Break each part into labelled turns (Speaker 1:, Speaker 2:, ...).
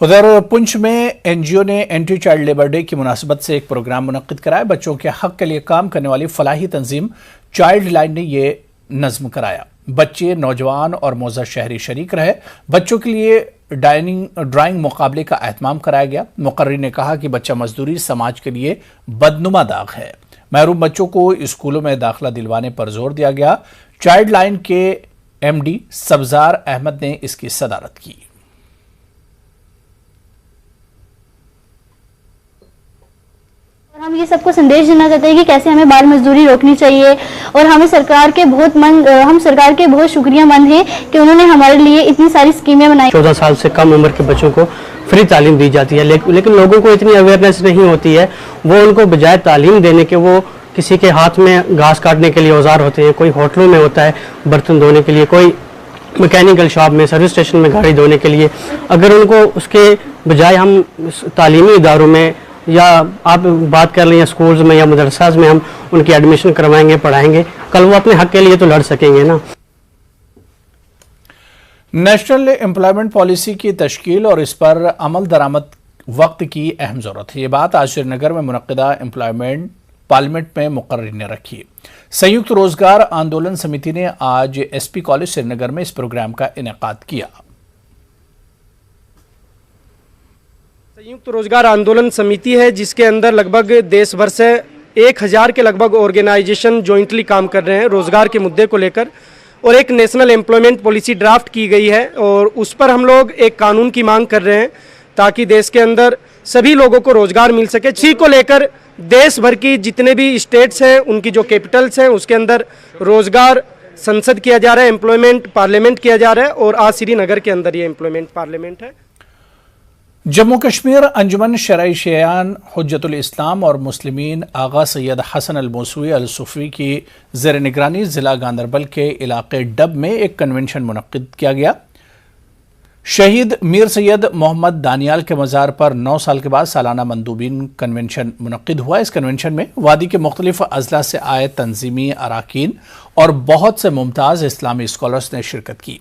Speaker 1: उधर पुंछ में एनजीओ ने एंटी चाइल्ड लेबर डे की मुनासिबत से एक प्रोग्राम मुनक्किद कराया। बच्चों के हक के लिए काम करने वाली फलाही तंजीम चाइल्ड लाइन ने ये नज्म कराया। बच्चे, नौजवान और मोअज़्ज़ज़ शहरी शरीक रहे। बच्चों के लिए ड्राइंग मुकाबले का एहतमाम कराया गया। मुकर्री ने कहा कि बच्चा मजदूरी समाज के लिए बदनुमा दाग है। महरूम बच्चों को स्कूलों में दाखिला दिलवाने पर जोर दिया गया। चाइल्ड लाइन के एमडी सब्जार अहमद ने इसकी सदारत की।
Speaker 2: हम ये सबको संदेश देना चाहते हैं कि कैसे हमें बाल मजदूरी रोकनी चाहिए और हम सरकार के बहुत शुक्रियामंद हैं कि उन्होंने हमारे लिए इतनी सारी स्कीमें बनाई।
Speaker 3: 14 साल से कम उम्र के बच्चों को फ्री तालीम दी जाती है, लेकिन लोगों को इतनी अवेयरनेस नहीं होती है। वो उनको बजाय तालीम देने के वो किसी के हाथ में घास काटने के लिए औजार होते हैं, कोई होटलों में होता है बर्तन धोने के लिए, कोई मैकेनिकल शॉप में, सर्विस स्टेशन में गाड़ी धोने के लिए। अगर उनको उसके बजाय हम तालीमी इदारों में या आप बात कर लें या स्कूल्स में या मदरसाज में हम उनकी एडमिशन करवाएंगे, पढ़ाएंगे, कल वो अपने हक के लिए तो लड़ सकेंगे ना।
Speaker 1: नेशनल एम्प्लॉयमेंट पॉलिसी की तश्कील और इस पर अमल दरामद वक्त की अहम जरूरत है। ये बात आज श्रीनगर में मुनक्किदा एम्प्लॉयमेंट पार्लियामेंट में मुकर्री ने रखी। संयुक्त रोजगार आंदोलन समिति ने आज एसपी कॉलेज श्रीनगर में इस प्रोग्राम का इनेकाद किया।
Speaker 4: संयुक्त रोजगार आंदोलन समिति है जिसके अंदर लगभग देश भर से 1000 के लगभग ऑर्गेनाइजेशन जॉइंटली काम कर रहे हैं रोजगार के मुद्दे को लेकर, और एक नेशनल एम्प्लॉयमेंट पॉलिसी ड्राफ्ट की गई है और उस पर हम लोग एक कानून की मांग कर रहे हैं ताकि देश के अंदर सभी लोगों को रोजगार मिल सके। इसी को लेकर देश भर की जितने भी स्टेट्स हैं उनकी जो कैपिटल्स हैं उसके अंदर रोजगार संसद किया जा रहा है, एम्प्लॉयमेंट पार्लियामेंट किया जा रहा है, और आज श्रीनगर के अंदर ये एम्प्लॉयमेंट पार्लियामेंट है।
Speaker 1: जम्मू कश्मीर अंजुमन शरई-ए-शियान हुज्जतुल इस्लाम और मुस्लिमीन आगा सैयद हसन अल मौसूई अल सुफ़ी की ज़ेर निगरानी ज़िला गांदरबल के इलाके डब में एक कन्वेंशन मुनक्किद किया गया। शहीद मीर सैयद मोहम्मद दानियाल के मज़ार पर 9 साल के बाद सालाना मंदूबीन कन्वेंशन मुनक्किद हुआ। इस कन्वेंशन में वादी के मुख्तलिफ अजला से आए तंजीमी अराकीन और बहुत से मुमताज़ इस्लामी स्कॉलर्स ने शिरकत की।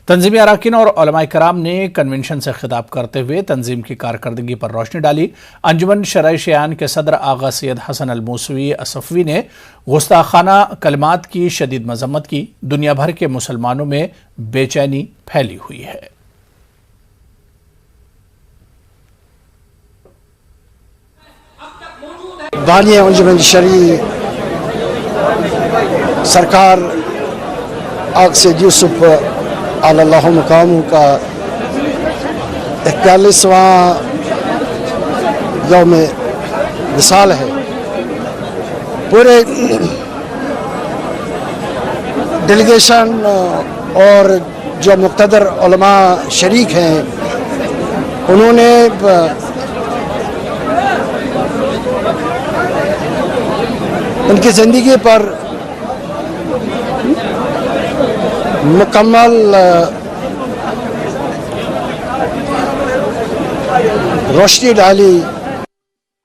Speaker 1: तंजीमी अराकीन और उलमाए कराम ने कन्वेंशन से खिताब करते हुए तंजीम की कारकर्दगी पर रोशनी डाली। अंजुमन शरई-ए-शियान के सदर आगा सैयद हसन अल मौसूई असफ़वी ने गुस्ताखाना कलमात की शदीद मजम्मत की। दुनिया भर के मुसलमानों में बेचैनी फैली हुई है।
Speaker 5: बानिया अंजुमन शरई सरकार आग सैयद यूसुफ अल्लाह मुकाम का 41वां यौम विसाल है। पूरे डेलीगेशन और जो मुक़्तदर उलमा शरीक हैं उन्होंने उनकी ज़िंदगी पर मुकम्मल रोशनी डाली।